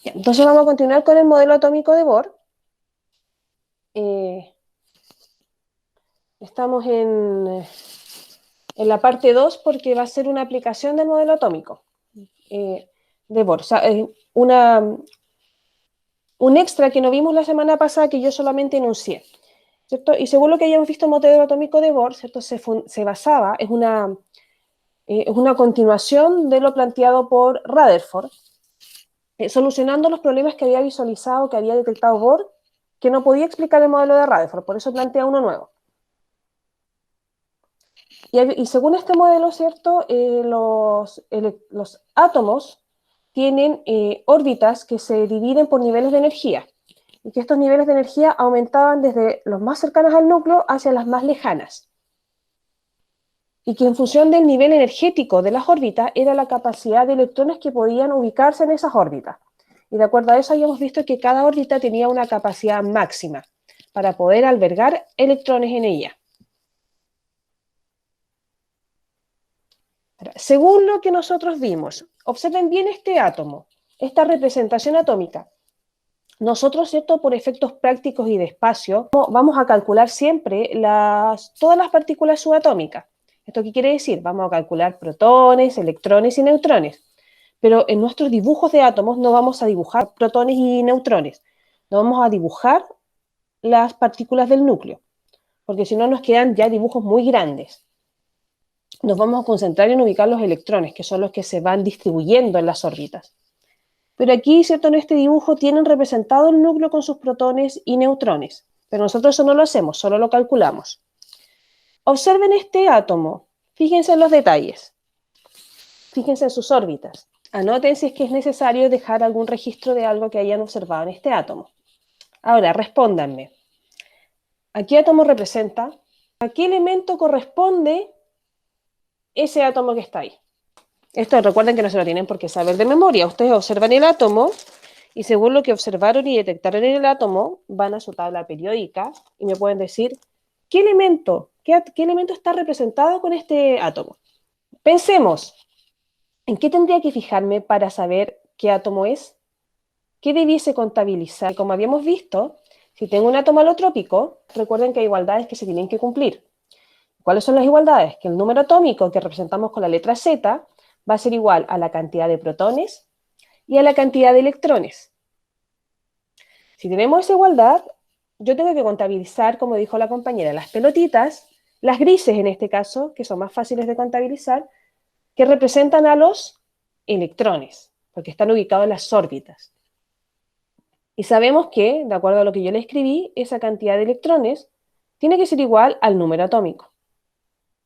Ya, entonces vamos a continuar con el modelo atómico de Bohr. Estamos en la parte 2 porque va a ser una aplicación del modelo atómico de Bohr. O sea, un extra que no vimos la semana pasada que yo solamente enuncié, ¿cierto? Y según lo que hayamos visto en el modelo atómico de Bohr, ¿cierto? Se basaba, es una continuación de lo planteado por Rutherford, solucionando los problemas que había visualizado, que había detectado Bohr, que no podía explicar el modelo de Rutherford, por eso plantea uno nuevo. Y según este modelo, ¿cierto? Los átomos tienen órbitas que se dividen por niveles de energía, y que estos niveles de energía aumentaban desde los más cercanos al núcleo hacia las más lejanas. Y que en función del nivel energético de las órbitas era la capacidad de electrones que podían ubicarse en esas órbitas. Y de acuerdo a eso habíamos visto que cada órbita tenía una capacidad máxima para poder albergar electrones en ella. Según lo que nosotros vimos, observen bien este átomo, esta representación atómica. Nosotros, ¿cierto? Por efectos prácticos y de espacio, vamos a calcular siempre todas las partículas subatómicas. ¿Esto qué quiere decir? Vamos a calcular protones, electrones y neutrones. Pero en nuestros dibujos de átomos no vamos a dibujar protones y neutrones. No vamos a dibujar las partículas del núcleo, porque si no nos quedan ya dibujos muy grandes. Nos vamos a concentrar en ubicar los electrones, que son los que se van distribuyendo en las órbitas. Pero aquí, ¿cierto? En este dibujo tienen representado el núcleo con sus protones y neutrones. Pero nosotros eso no lo hacemos, solo lo calculamos. Observen este átomo. Fíjense en los detalles. Fíjense en sus órbitas. Anoten si es que es necesario dejar algún registro de algo que hayan observado en este átomo. Ahora, respóndanme. ¿A qué átomo representa? ¿A qué elemento corresponde ese átomo que está ahí? Esto recuerden que no se lo tienen por qué saber de memoria. Ustedes observan el átomo y según lo que observaron y detectaron en el átomo, van a su tabla periódica y me pueden decir qué elemento está representado con este átomo. Pensemos, ¿en qué tendría que fijarme para saber qué átomo es? ¿Qué debiese contabilizar? Como habíamos visto, si tengo un átomo alotrópico, recuerden que hay igualdades que se tienen que cumplir. ¿Cuáles son las igualdades? Que el número atómico que representamos con la letra Z va a ser igual a la cantidad de protones y a la cantidad de electrones. Si tenemos esa igualdad, yo tengo que contabilizar, como dijo la compañera, las pelotitas, las grises en este caso, que son más fáciles de contabilizar, que representan a los electrones, porque están ubicados en las órbitas. Y sabemos que, de acuerdo a lo que yo le escribí, esa cantidad de electrones tiene que ser igual al número atómico.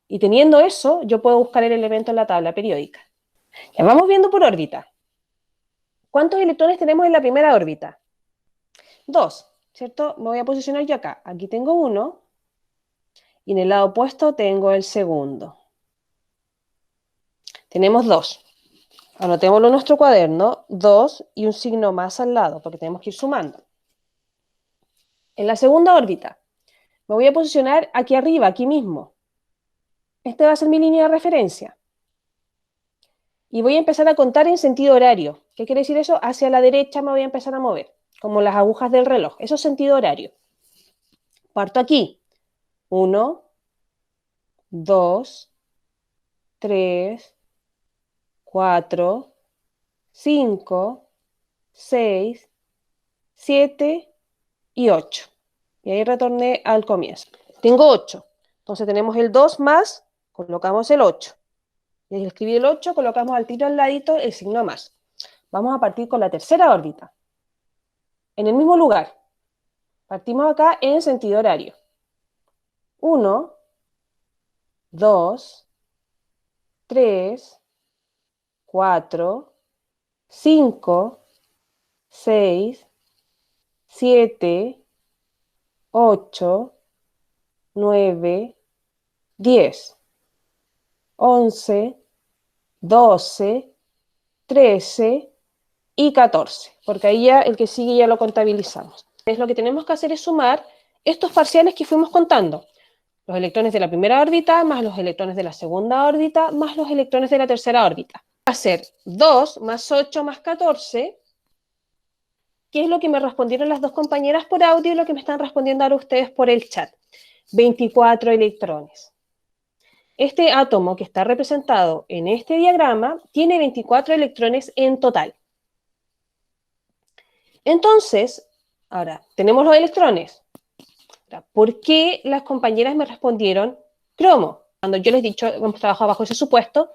Y teniendo eso, yo puedo buscar el elemento en la tabla periódica. Ya vamos viendo por órbita. ¿Cuántos electrones tenemos en la primera órbita? 2, ¿cierto? Me voy a posicionar yo acá. Aquí tengo uno y en el lado opuesto tengo el segundo. Tenemos 2. Anotémoslo en nuestro cuaderno, 2 y un signo más al lado, porque tenemos que ir sumando. En la segunda órbita, me voy a posicionar aquí arriba, aquí mismo. Esta va a ser mi línea de referencia. Y voy a empezar a contar en sentido horario. ¿Qué quiere decir eso? Hacia la derecha me voy a empezar a mover, como las agujas del reloj. Eso es sentido horario. Parto aquí. 1, 2, 3, 4, 5, 6, 7 y 8. Y ahí retorné al comienzo. Tengo 8. Entonces tenemos el 2 más, colocamos el 8. Y al escribir el 8, colocamos al tiro al ladito el signo más. Vamos a partir con la tercera órbita. En el mismo lugar. Partimos acá en sentido horario. 1, 2, 3, 4, 5, 6, 7, 8, 9, 10, 11, 12, 13 y 14, porque ahí ya el que sigue ya lo contabilizamos. Entonces, lo que tenemos que hacer es sumar estos parciales que fuimos contando. Los electrones de la primera órbita, más los electrones de la segunda órbita, más los electrones de la tercera órbita. Va a ser 2 más 8 más 14, qué es lo que me respondieron las dos compañeras por audio y lo que me están respondiendo ahora ustedes por el chat. 24 electrones. Este átomo que está representado en este diagrama tiene 24 electrones en total. Entonces, ahora, tenemos los electrones. ¿Por qué las compañeras me respondieron cromo? Cuando yo les he dicho, hemos trabajado bajo ese supuesto,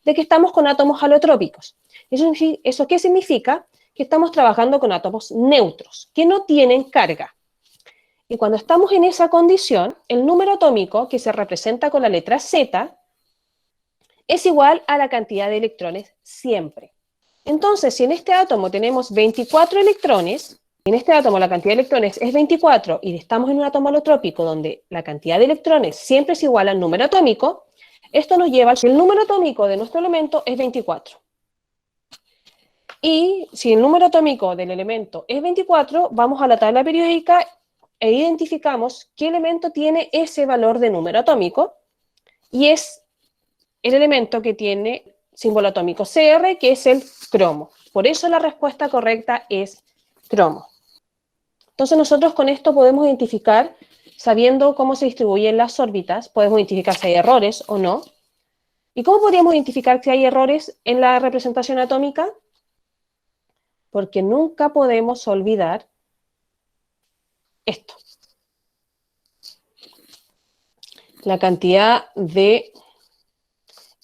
de que estamos con átomos alotrópicos. ¿Eso qué significa? Que estamos trabajando con átomos neutros, que no tienen carga. Y cuando estamos en esa condición, el número atómico, que se representa con la letra Z, es igual a la cantidad de electrones siempre. Entonces, si en este átomo tenemos 24 electrones, en este átomo la cantidad de electrones es 24 y estamos en un átomo alotrópico donde la cantidad de electrones siempre es igual al número atómico, esto nos lleva a que el número atómico de nuestro elemento es 24. Y si el número atómico del elemento es 24, vamos a la tabla periódica e identificamos qué elemento tiene ese valor de número atómico, y es el elemento que tiene símbolo atómico Cr, que es el cromo. Por eso la respuesta correcta es cromo. Entonces nosotros con esto podemos identificar, sabiendo cómo se distribuyen las órbitas, podemos identificar si hay errores o no. ¿Y cómo podríamos identificar si hay errores en la representación atómica? Porque nunca podemos olvidar esto. La cantidad de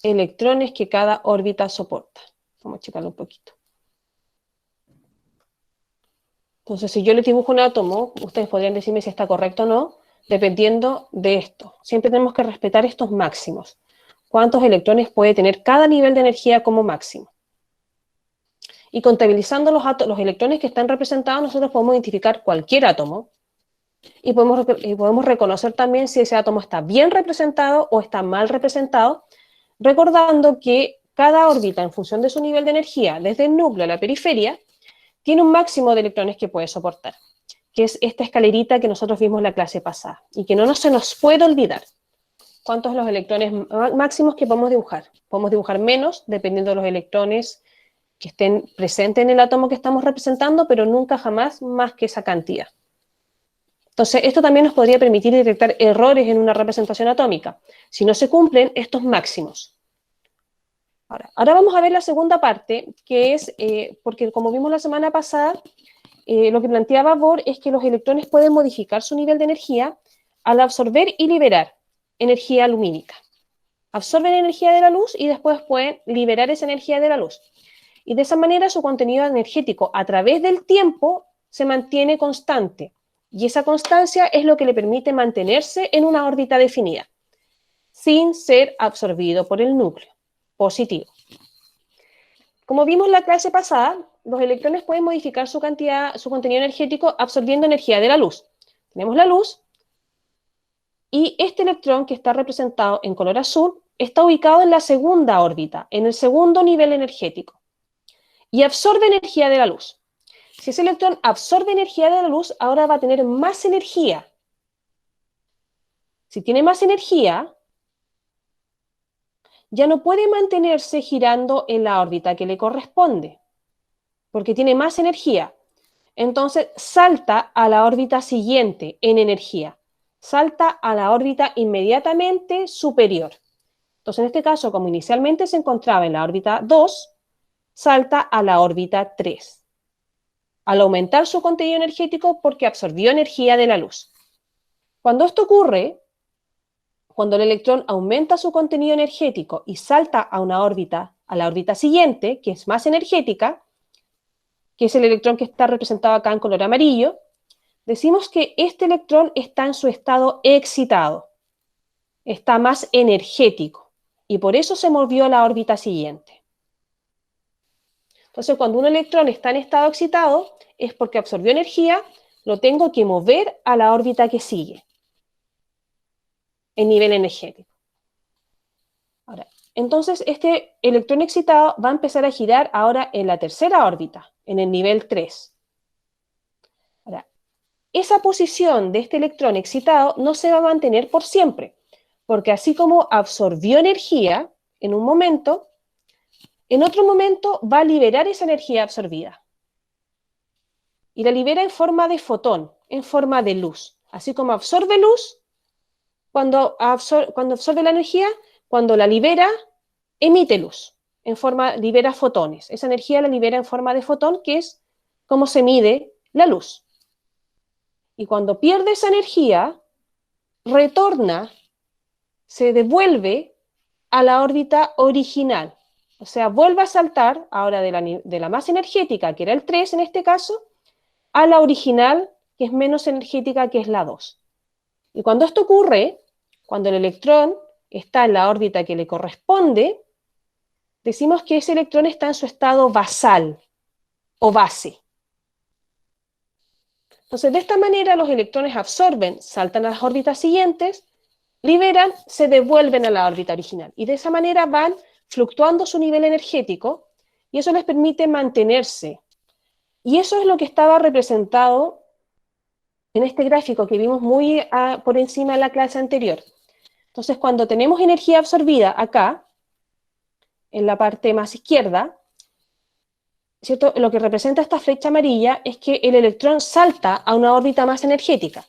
electrones que cada órbita soporta. Vamos a checarlo un poquito. Entonces, si yo les dibujo un átomo, ustedes podrían decirme si está correcto o no, dependiendo de esto. Siempre tenemos que respetar estos máximos. ¿Cuántos electrones puede tener cada nivel de energía como máximo? Y contabilizando los electrones que están representados, nosotros podemos identificar cualquier átomo y podemos reconocer también si ese átomo está bien representado o está mal representado, recordando que cada órbita, en función de su nivel de energía, desde el núcleo a la periferia, tiene un máximo de electrones que puede soportar, que es esta escalerita que nosotros vimos en la clase pasada, y que no se nos puede olvidar. ¿Cuántos son los electrones máximos que podemos dibujar? Podemos dibujar menos, dependiendo de los electrones que estén presentes en el átomo que estamos representando, pero nunca jamás más que esa cantidad. Entonces, esto también nos podría permitir detectar errores en una representación atómica, si no se cumplen estos máximos. Ahora vamos a ver la segunda parte, que es, porque como vimos la semana pasada, lo que planteaba Bohr es que los electrones pueden modificar su nivel de energía al absorber y liberar energía lumínica. Absorben energía de la luz y después pueden liberar esa energía de la luz. Y de esa manera su contenido energético a través del tiempo se mantiene constante. Y esa constancia es lo que le permite mantenerse en una órbita definida, sin ser absorbido por el núcleo positivo. Como vimos en la clase pasada, los electrones pueden modificar su contenido energético absorbiendo energía de la luz. Tenemos la luz, y este electrón que está representado en color azul está ubicado en la segunda órbita, en el segundo nivel energético, y absorbe energía de la luz. Si ese electrón absorbe energía de la luz, ahora va a tener más energía. Si tiene más energía, ya no puede mantenerse girando en la órbita que le corresponde, porque tiene más energía. Entonces salta a la órbita siguiente en energía, salta a la órbita inmediatamente superior. Entonces en este caso, como inicialmente se encontraba en la órbita 2, salta a la órbita 3, al aumentar su contenido energético porque absorbió energía de la luz. Cuando esto ocurre, cuando el electrón aumenta su contenido energético y salta a la órbita siguiente, que es más energética, que es el electrón que está representado acá en color amarillo, decimos que este electrón está en su estado excitado, está más energético, y por eso se movió a la órbita siguiente. Entonces, cuando un electrón está en estado excitado, es porque absorbió energía, lo tengo que mover a la órbita que sigue, en nivel energético. Ahora, entonces, este electrón excitado va a empezar a girar ahora en la tercera órbita, en el nivel 3. Ahora, esa posición de este electrón excitado no se va a mantener por siempre, porque así como absorbió energía en un momento, en otro momento va a liberar esa energía absorbida. y la libera en forma de fotón, en forma de luz. Así como absorbe luz, cuando absorbe la energía, cuando la libera, emite luz, libera fotones. Esa energía la libera en forma de fotón, que es como se mide la luz. Y cuando pierde esa energía, retorna, se devuelve a la órbita original. O sea, vuelve a saltar ahora de la más energética, que era el 3 en este caso, a la original, que es menos energética, que es la 2. Y cuando esto ocurre, cuando el electrón está en la órbita que le corresponde, decimos que ese electrón está en su estado basal o base. Entonces, de esta manera los electrones absorben, saltan a las órbitas siguientes, liberan, se devuelven a la órbita original. Y de esa manera van fluctuando su nivel energético y eso les permite mantenerse. Y eso es lo que estaba representado en este gráfico que vimos muy por encima en la clase anterior. Entonces, cuando tenemos energía absorbida acá, en la parte más izquierda, ¿cierto? Lo que representa esta flecha amarilla es que el electrón salta a una órbita más energética.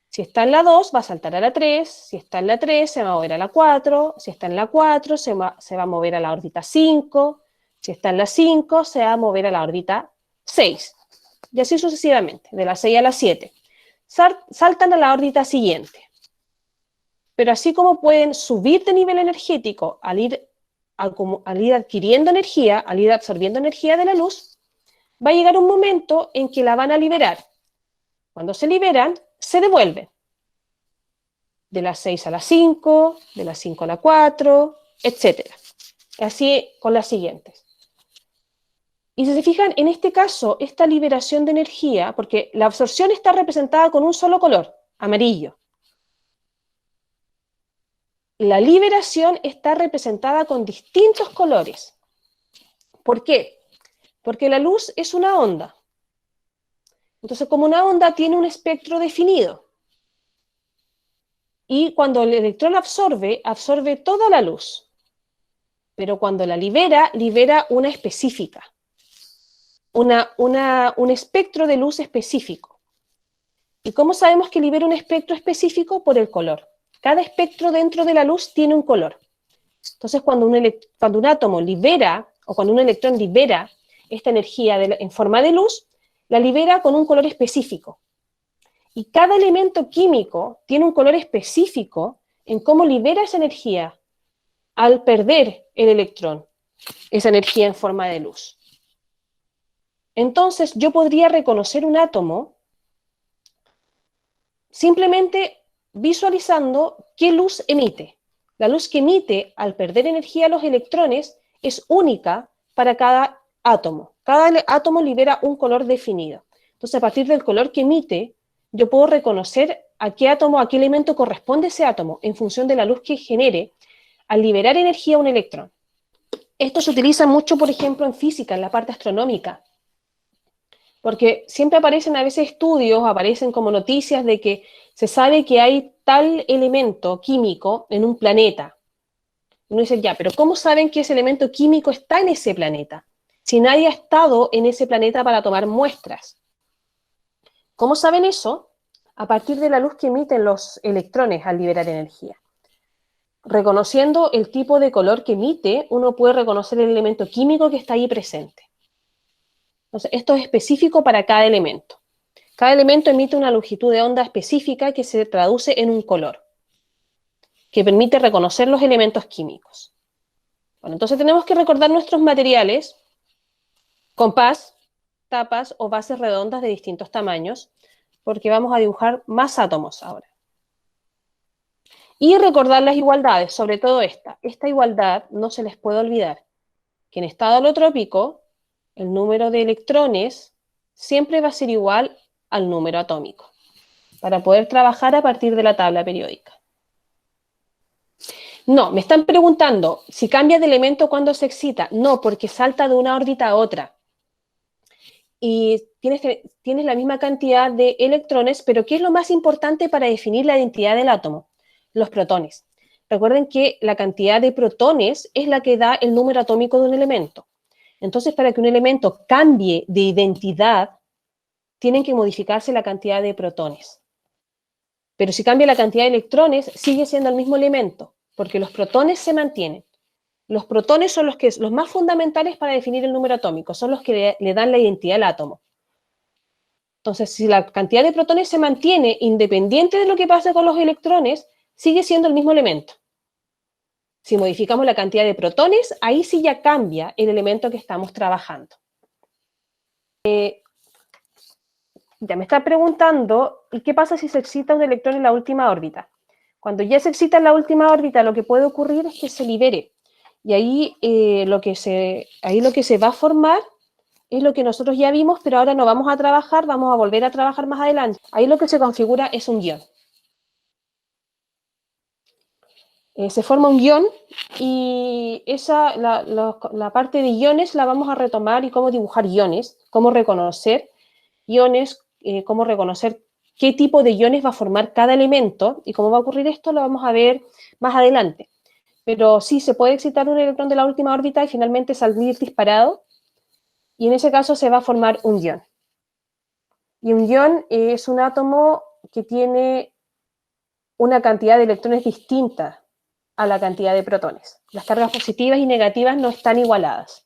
Si está en la 2, va a saltar a la 3, si está en la 3, se va a mover a la 4, si está en la 4, se va a mover a la órbita 5, si está en la 5, se va a mover a la órbita 6, y así sucesivamente, de la 6 a la 7. Saltan a la órbita siguiente. Pero así como pueden subir de nivel energético al ir adquiriendo energía, al ir absorbiendo energía de la luz, va a llegar un momento en que la van a liberar. Cuando se liberan, se devuelven. De las 6 a las 5, de las 5 a la 4, etc. Así con las siguientes. Y si se fijan, en este caso, esta liberación de energía, porque la absorción está representada con un solo color, amarillo. La liberación está representada con distintos colores. ¿Por qué? Porque la luz es una onda. Entonces, como una onda tiene un espectro definido. Y cuando el electrón absorbe, absorbe toda la luz. Pero cuando la libera, libera una específica. Un espectro de luz específico. ¿Y cómo sabemos que libera un espectro específico? Por el color. Cada espectro dentro de la luz tiene un color. Entonces, cuando un átomo libera, o cuando un electrón libera esta energía en forma de luz, la libera con un color específico. Y cada elemento químico tiene un color específico en cómo libera esa energía al perder el electrón, esa energía en forma de luz. Entonces, yo podría reconocer un átomo simplemente visualizando qué luz emite. La luz que emite al perder energía los electrones es única para cada átomo. Cada átomo libera un color definido. Entonces, a partir del color que emite, yo puedo reconocer a qué átomo, a qué elemento corresponde ese átomo en función de la luz que genere al liberar energía a un electrón. Esto se utiliza mucho, por ejemplo, en física, en la parte astronómica. Porque siempre aparecen a veces estudios, aparecen como noticias de que se sabe que hay tal elemento químico en un planeta. Uno dice, ya, pero ¿cómo saben que ese elemento químico está en ese planeta? Si nadie ha estado en ese planeta para tomar muestras. ¿Cómo saben eso? A partir de la luz que emiten los electrones al liberar energía. Reconociendo el tipo de color que emite, uno puede reconocer el elemento químico que está ahí presente. Entonces, esto es específico para cada elemento. Cada elemento emite una longitud de onda específica que se traduce en un color, que permite reconocer los elementos químicos. Bueno, entonces tenemos que recordar nuestros materiales, compás, tapas o bases redondas de distintos tamaños, porque vamos a dibujar más átomos ahora. Y recordar las igualdades, sobre todo esta. Esta igualdad no se les puede olvidar, que en estado alotrópico, el número de electrones siempre va a ser igual al número atómico, para poder trabajar a partir de la tabla periódica. No, me están preguntando si cambia de elemento cuando se excita. No, porque salta de una órbita a otra. Y tienes la misma cantidad de electrones, pero ¿qué es lo más importante para definir la identidad del átomo? Los protones. Recuerden que la cantidad de protones es la que da el número atómico de un elemento. Entonces, para que un elemento cambie de identidad, tienen que modificarse la cantidad de protones. Pero si cambia la cantidad de electrones, sigue siendo el mismo elemento, porque los protones se mantienen. Los protones son los más fundamentales para definir el número atómico, son los que le dan la identidad al átomo. Entonces, si la cantidad de protones se mantiene independiente de lo que pase con los electrones, sigue siendo el mismo elemento. Si modificamos la cantidad de protones, ahí sí ya cambia el elemento que estamos trabajando. Ya me está preguntando, ¿y qué pasa si se excita un electrón en la última órbita? Cuando ya se excita en la última órbita, lo que puede ocurrir es que se libere. Y ahí, lo que se va a formar es lo que nosotros ya vimos, pero ahora no vamos a trabajar, vamos a volver a trabajar más adelante. Ahí lo que se configura es un ion. Se forma un ion y la parte de iones la vamos a retomar y cómo dibujar iones, cómo reconocer iones, cómo reconocer qué tipo de iones va a formar cada elemento y cómo va a ocurrir esto lo vamos a ver más adelante. Pero sí, se puede excitar un electrón de la última órbita y finalmente salir disparado y en ese caso se va a formar un ion. Y un ion es un átomo que tiene una cantidad de electrones distinta a la cantidad de protones. Las cargas positivas y negativas no están igualadas.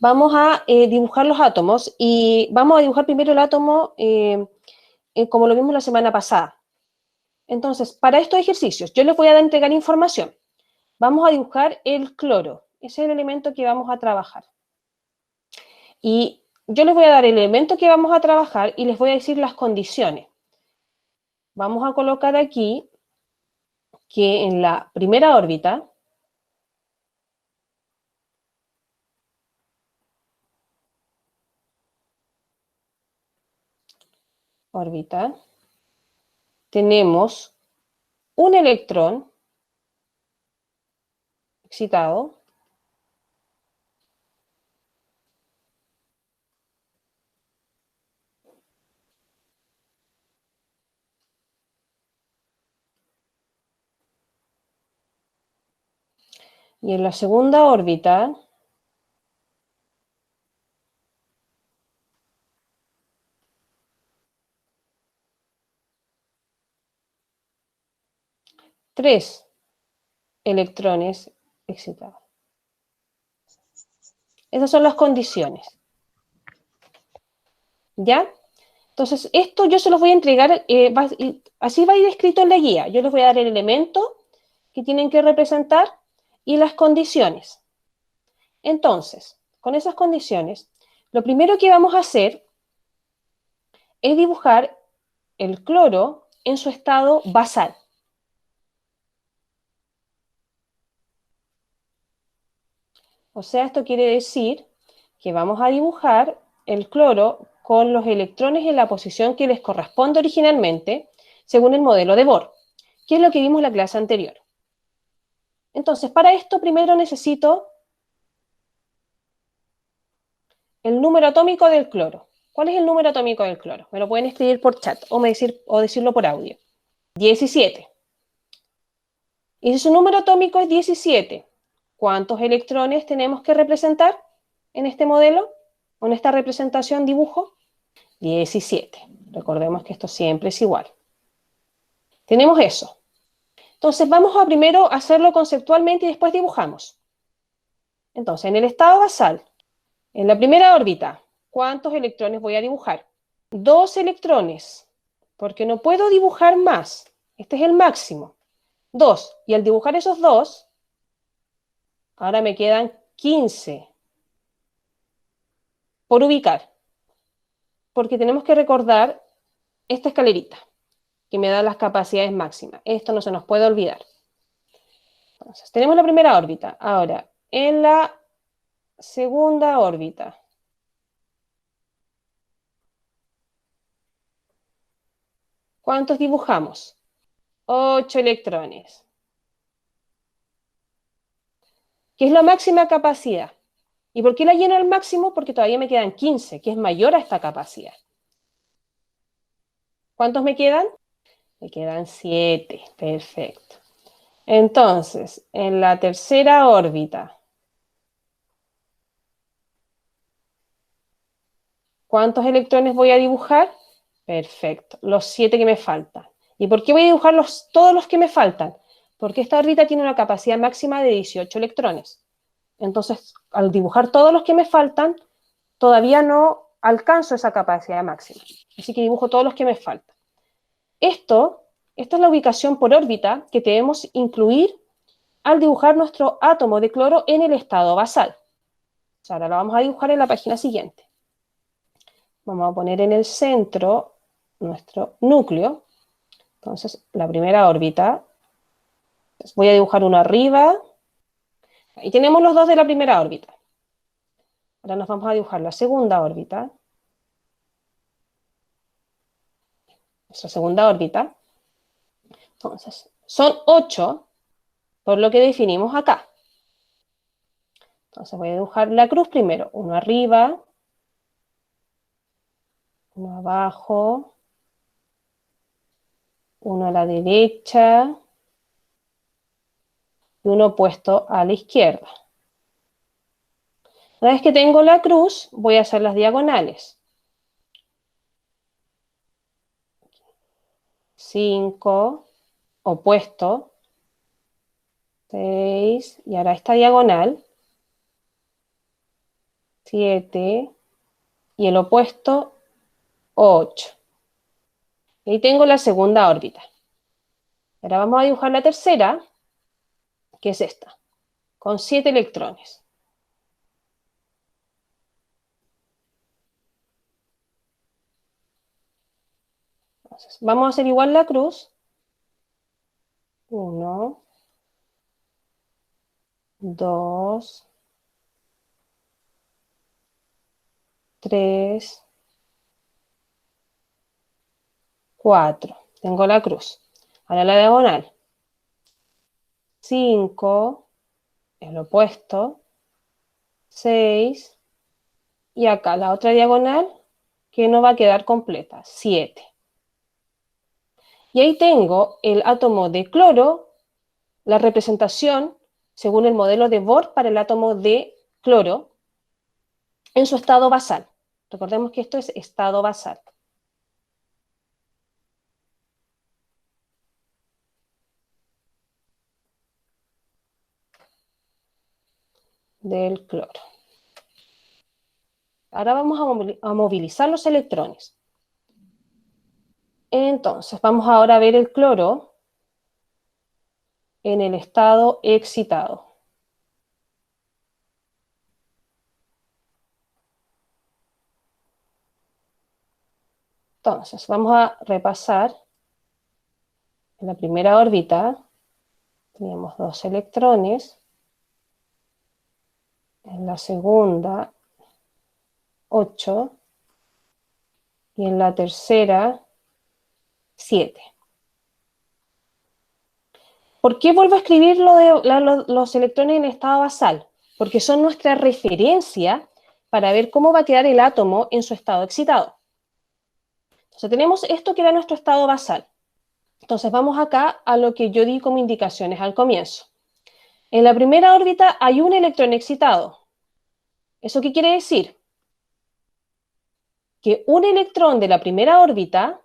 Vamos a dibujar los átomos y vamos a dibujar primero el átomo como lo vimos la semana pasada. Entonces, para estos ejercicios, yo les voy a entregar información. Vamos a dibujar el cloro. Ese es el elemento que vamos a trabajar. Y yo les voy a dar el elemento que vamos a trabajar y les voy a decir las condiciones. Vamos a colocar aquí que en la primera órbita tenemos un electrón excitado y en la segunda órbita tres electrones excitados. Esas son las condiciones. ¿Ya? Entonces, esto yo se los voy a entregar, así va a ir escrito en la guía. Yo les voy a dar el elemento que tienen que representar y las condiciones. Entonces, con esas condiciones, lo primero que vamos a hacer es dibujar el cloro en su estado basal. O sea, esto quiere decir que vamos a dibujar el cloro con los electrones en la posición que les corresponde originalmente, según el modelo de Bohr, que es lo que vimos en la clase anterior. Entonces, para esto primero necesito el número atómico del cloro. ¿Cuál es el número atómico del cloro? Me lo pueden escribir por chat o decirlo por audio. 17. Y si su número atómico es 17, ¿cuántos electrones tenemos que representar en este modelo? ¿O en esta representación, dibujo? 17. Recordemos que esto siempre es igual. Tenemos eso. Entonces vamos a primero hacerlo conceptualmente y después dibujamos. Entonces, en el estado basal, en la primera órbita, ¿cuántos electrones voy a dibujar? 2 electrones, porque no puedo dibujar más. Este es el máximo. 2. Y al dibujar esos 2, ahora me quedan 15 por ubicar. Porque tenemos que recordar esta escalerita, que me da las capacidades máximas. Esto no se nos puede olvidar. Entonces, tenemos la primera órbita. Ahora, en la segunda órbita, ¿cuántos dibujamos? 8 electrones. ¿Qué es la máxima capacidad? ¿Y por qué la lleno al máximo? Porque todavía me quedan 15, que es mayor a esta capacidad. ¿Cuántos me quedan? Me quedan 7. Perfecto. Entonces, en la tercera órbita, ¿Cuántos electrones voy a dibujar? Perfecto, los 7 que me faltan. ¿Y por qué voy a dibujar todos los que me faltan? Porque esta órbita tiene una capacidad máxima de 18 electrones. Entonces, al dibujar todos los que me faltan, todavía no alcanzo esa capacidad máxima. Así que dibujo todos los que me faltan. Esta es la ubicación por órbita que debemos incluir al dibujar nuestro átomo de cloro en el estado basal. O sea, ahora lo vamos a dibujar en la página siguiente. Vamos a poner en el centro nuestro núcleo. Entonces, la primera órbita. Voy a dibujar uno arriba. Ahí tenemos los dos de la primera órbita. Ahora nos vamos a dibujar la segunda órbita. Nuestra segunda órbita. Entonces, son 8, por lo que definimos acá. Entonces voy a dibujar la cruz primero. Uno arriba, uno abajo, uno a la derecha y uno puesto a la izquierda. Una vez que tengo la cruz, voy a hacer las diagonales. 5, opuesto, 6, y ahora esta diagonal, 7, y el opuesto, 8. Y ahí tengo la segunda órbita. Ahora vamos a dibujar la tercera, que es esta, con 7 electrones. Entonces, vamos a hacer igual la cruz. 1, 2, 3, 4. Tengo la cruz. Ahora la diagonal. 5, el opuesto, 6, y acá la otra diagonal que no va a quedar completa, 7. Y ahí tengo el átomo de cloro, la representación según el modelo de Bohr para el átomo de cloro en su estado basal. Recordemos que esto es estado basal. Del cloro. Ahora vamos a movilizar los electrones. Entonces, vamos ahora a ver el cloro en el estado excitado. Entonces, vamos a repasar. En la primera órbita teníamos 2 electrones. En la segunda, 8. Y en la tercera, 7. ¿Por qué vuelvo a escribir los electrones en estado basal? Porque son nuestra referencia para ver cómo va a quedar el átomo en su estado excitado. Entonces tenemos esto que era nuestro estado basal. Entonces vamos acá a lo que yo di como indicaciones al comienzo. En la primera órbita hay un electrón excitado. ¿Eso qué quiere decir? Que un electrón de la primera órbita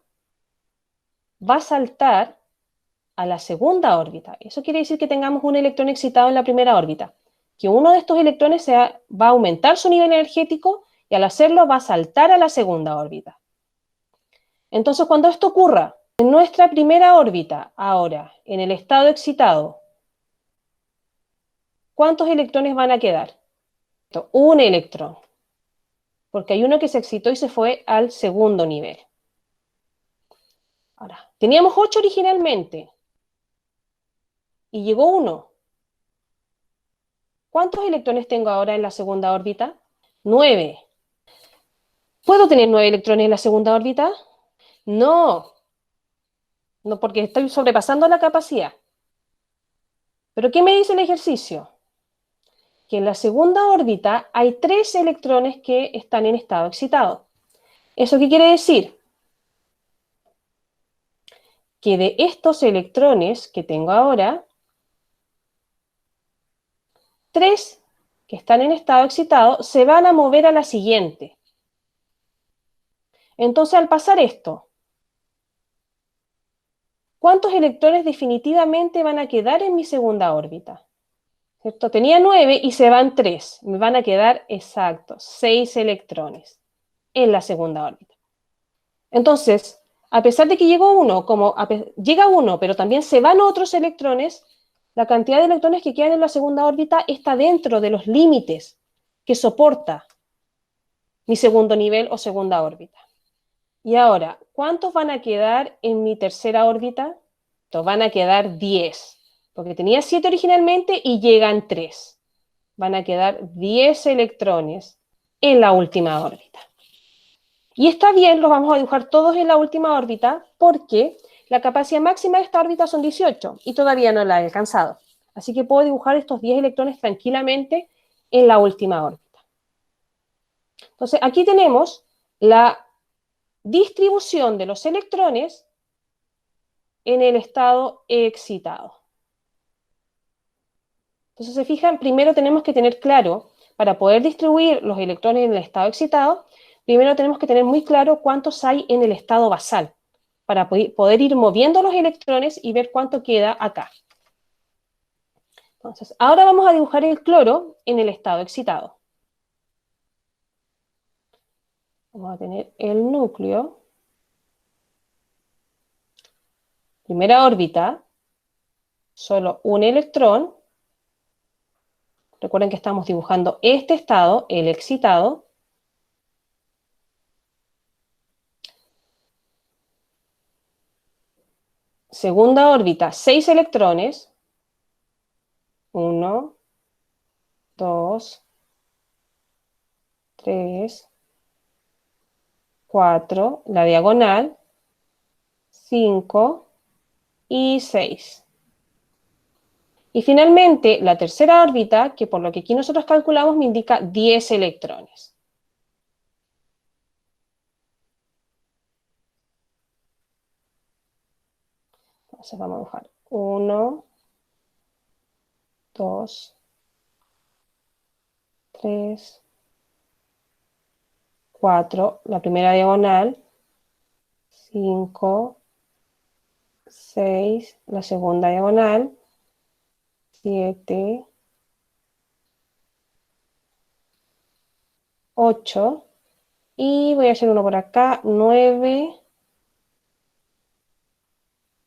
va a saltar a la segunda órbita. Eso quiere decir que tengamos un electrón excitado en la primera órbita. Que uno de estos electrones va a aumentar su nivel energético y al hacerlo va a saltar a la segunda órbita. Entonces, cuando esto ocurra en nuestra primera órbita, ahora, en el estado excitado, ¿cuántos electrones van a quedar? Un electrón, porque hay uno que se excitó y se fue al segundo nivel. Ahora, teníamos 8 originalmente, y llegó uno. ¿Cuántos electrones tengo ahora en la segunda órbita? 9. ¿Puedo tener 9 electrones en la segunda órbita? No, no, porque estoy sobrepasando la capacidad. ¿Pero qué me dice el ejercicio? Que en la segunda órbita hay 3 electrones que están en estado excitado. ¿Eso qué quiere decir? Que de estos electrones que tengo ahora, 3 que están en estado excitado se van a mover a la siguiente. Entonces, al pasar esto, ¿cuántos electrones definitivamente van a quedar en mi segunda órbita? ¿Cierto? Tenía 9 y se van 3. Me van a quedar exactos 6 electrones en la segunda órbita. Entonces, a pesar de que llegó uno, llega uno, pero también se van otros electrones, la cantidad de electrones que quedan en la segunda órbita está dentro de los límites que soporta mi segundo nivel o segunda órbita. Y ahora, ¿cuántos van a quedar en mi tercera órbita? Van a quedar 10, porque tenía 7 originalmente y llegan 3. Van a quedar 10 electrones en la última órbita. Y está bien, los vamos a dibujar todos en la última órbita porque la capacidad máxima de esta órbita son 18 y todavía no la he alcanzado. Así que puedo dibujar estos 10 electrones tranquilamente en la última órbita. Entonces, aquí tenemos la distribución de los electrones en el estado excitado. Entonces, se fijan, primero tenemos que tener claro, para poder distribuir los electrones en el estado excitado, primero tenemos que tener muy claro cuántos hay en el estado basal, para poder ir moviendo los electrones y ver cuánto queda acá. Entonces, ahora vamos a dibujar el cloro en el estado excitado. Vamos a tener el núcleo, primera órbita, solo un electrón. Recuerden que estamos dibujando este estado, el excitado. Segunda órbita, 6 electrones. 1, 2, 3, 4, la diagonal, 5 y 6. Y finalmente, la tercera órbita, que por lo que aquí nosotros calculamos, me indica 10 electrones. Entonces vamos a dibujar 1, 2, 3, 4, la primera diagonal, 5, 6, la segunda diagonal, 7, 8, y voy a hacer uno por acá, 9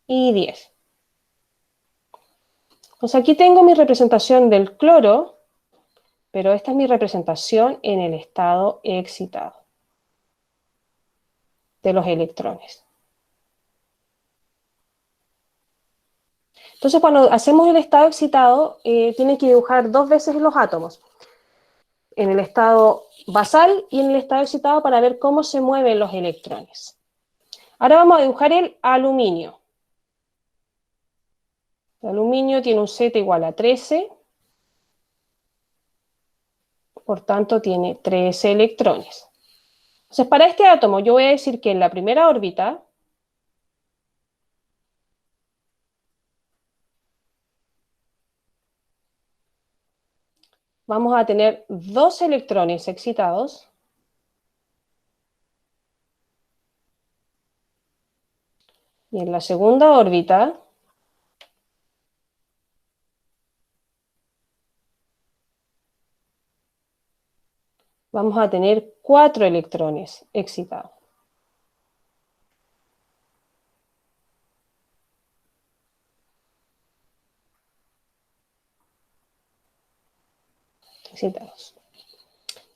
y 10. Pues aquí tengo mi representación del cloro, pero esta es mi representación en el estado excitado de los electrones. Entonces, cuando hacemos el estado excitado, tienen que dibujar 2 veces los átomos, en el estado basal y en el estado excitado, para ver cómo se mueven los electrones. Ahora vamos a dibujar el aluminio. El aluminio tiene un Z igual a 13, por tanto tiene 13 electrones. Entonces, para este átomo yo voy a decir que en la primera órbita vamos a tener 2 electrones excitados y en la segunda órbita vamos a tener 4 electrones excitados.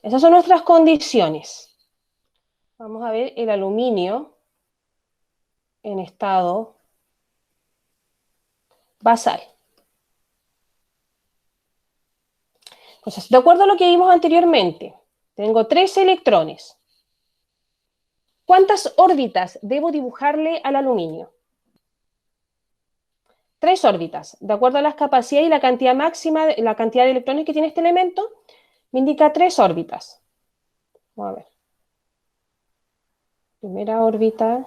Esas son nuestras condiciones. Vamos a ver el aluminio en estado basal. Entonces, de acuerdo a lo que vimos anteriormente, tengo 3 electrones. ¿Cuántas órbitas debo dibujarle al aluminio? 3 órbitas. De acuerdo a las capacidades y la cantidad máxima, la cantidad de electrones que tiene este elemento, me indica 3 órbitas. Vamos a ver. Primera órbita.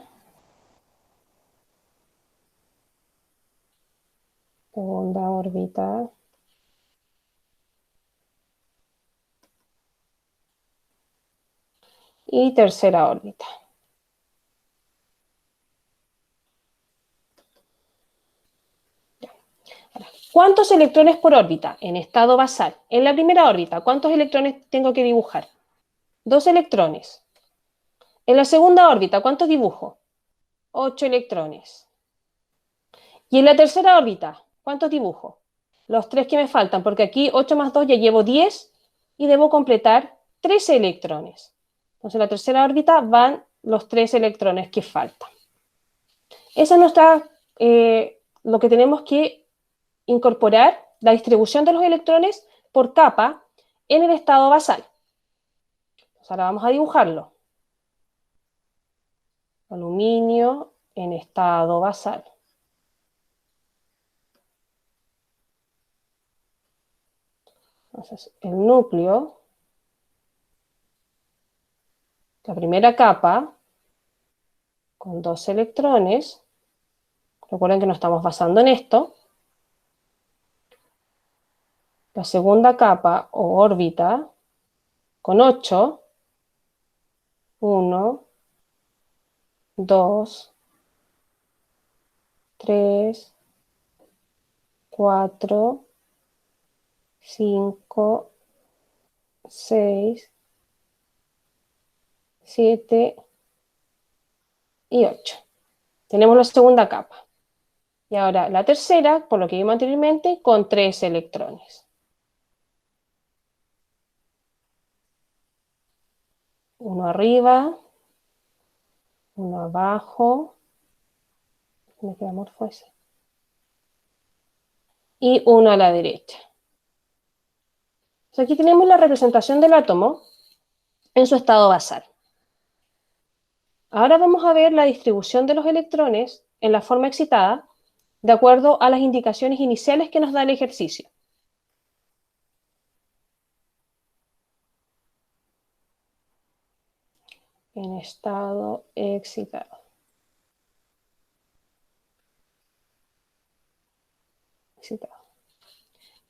Segunda órbita. Y tercera órbita. ¿Cuántos electrones por órbita? En estado basal. En la primera órbita, ¿cuántos electrones tengo que dibujar? 2 electrones. En la segunda órbita, ¿cuántos dibujo? 8 electrones. Y en la tercera órbita, ¿cuántos dibujo? Los 3 que me faltan, porque aquí 8 más 2 ya llevo 10 y debo completar 13 electrones. Entonces en la tercera órbita van los 3 electrones que faltan. Esa es nuestra, lo que tenemos que incorporar, la distribución de los electrones por capa en el estado basal. Entonces ahora vamos a dibujarlo. Aluminio en estado basal. Entonces, el núcleo, la primera capa, con 2 electrones. Recuerden que nos estamos basando en esto. La segunda capa o órbita, con 8. 1, 2, 3, 4, 5, 6, 7 y 8. Tenemos la segunda capa. Y ahora la tercera, por lo que vimos anteriormente, con 3 electrones. Uno arriba, uno abajo. Me queda morfo ese. Y uno a la derecha. Entonces aquí tenemos la representación del átomo en su estado basal. Ahora vamos a ver la distribución de los electrones en la forma excitada de acuerdo a las indicaciones iniciales que nos da el ejercicio. En estado excitado.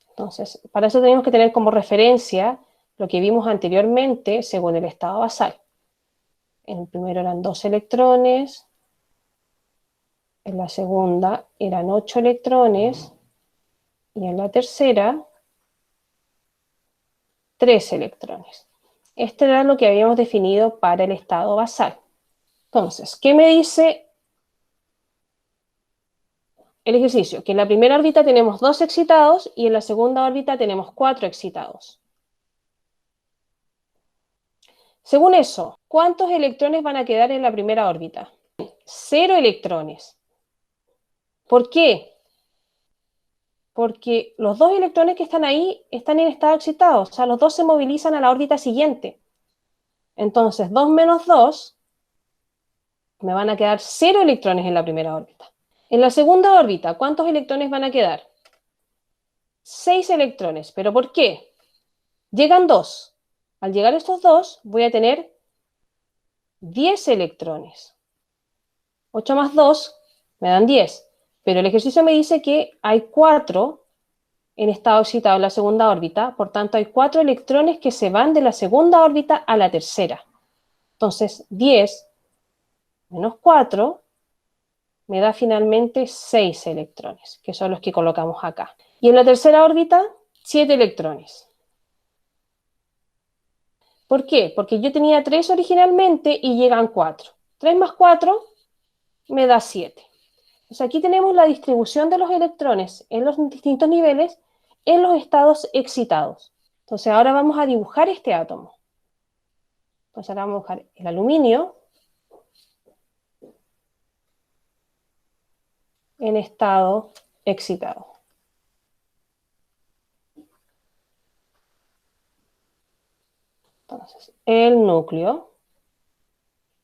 Entonces, para eso tenemos que tener como referencia lo que vimos anteriormente según el estado basal. En el primero eran 2 electrones, en la segunda eran 8 electrones y en la tercera 3 electrones. Este era lo que habíamos definido para el estado basal. Entonces, ¿qué me dice el ejercicio? Que en la primera órbita tenemos 2 excitados y en la segunda órbita tenemos 4 excitados. Según eso, ¿cuántos electrones van a quedar en la primera órbita? 0 electrones. ¿Por qué? Porque los 2 electrones que están ahí están en estado excitado, o sea, los 2 se movilizan a la órbita siguiente. Entonces, 2 menos 2, me van a quedar 0 electrones en la primera órbita. En la segunda órbita, ¿cuántos electrones van a quedar? 6 electrones. ¿Pero por qué? Llegan 2. Al llegar estos 2, voy a tener 10 electrones. 8 más 2 me dan 10. Pero el ejercicio me dice que hay 4 en estado excitado en la segunda órbita, por tanto hay 4 electrones que se van de la segunda órbita a la tercera. Entonces 10 menos 4 me da finalmente 6 electrones, que son los que colocamos acá. Y en la tercera órbita, 7 electrones. ¿Por qué? Porque yo tenía 3 originalmente y llegan 4. 3 más 4 me da 7. Entonces aquí tenemos la distribución de los electrones en los distintos niveles en los estados excitados. Entonces ahora vamos a dibujar este átomo. Entonces ahora vamos a dibujar el aluminio en estado excitado. Entonces, el núcleo,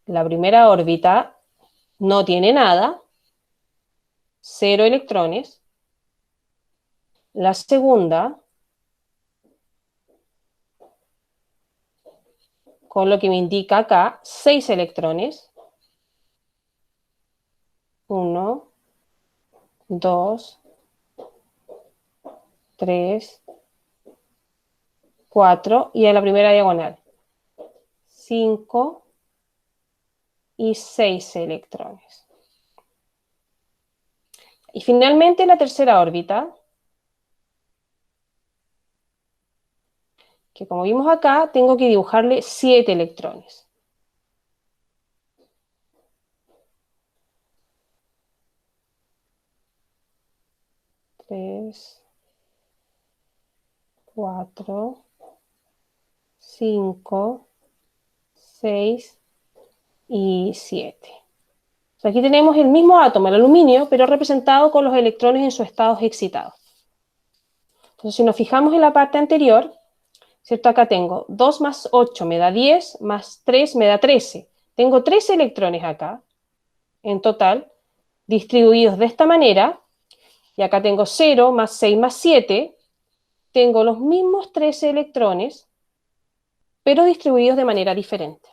la primera órbita, no tiene nada, 0 electrones. La segunda, con lo que me indica acá, 6 electrones. 1, 2, 3, 4, y a la primera diagonal, 5 y 6 electrones. Y finalmente la tercera órbita, que como vimos acá, tengo que dibujarle 7 electrones. Tres, 4, 5, 6 y 7. Aquí tenemos el mismo átomo, el aluminio, pero representado con los electrones en sus estados excitados. Entonces, si nos fijamos en la parte anterior, ¿cierto? Acá tengo 2 más 8 me da 10, más 3 me da 13. Tengo 13 electrones acá, en total, distribuidos de esta manera, y acá tengo 0 más 6 más 7, tengo los mismos 13 electrones, pero distribuidos de manera diferente.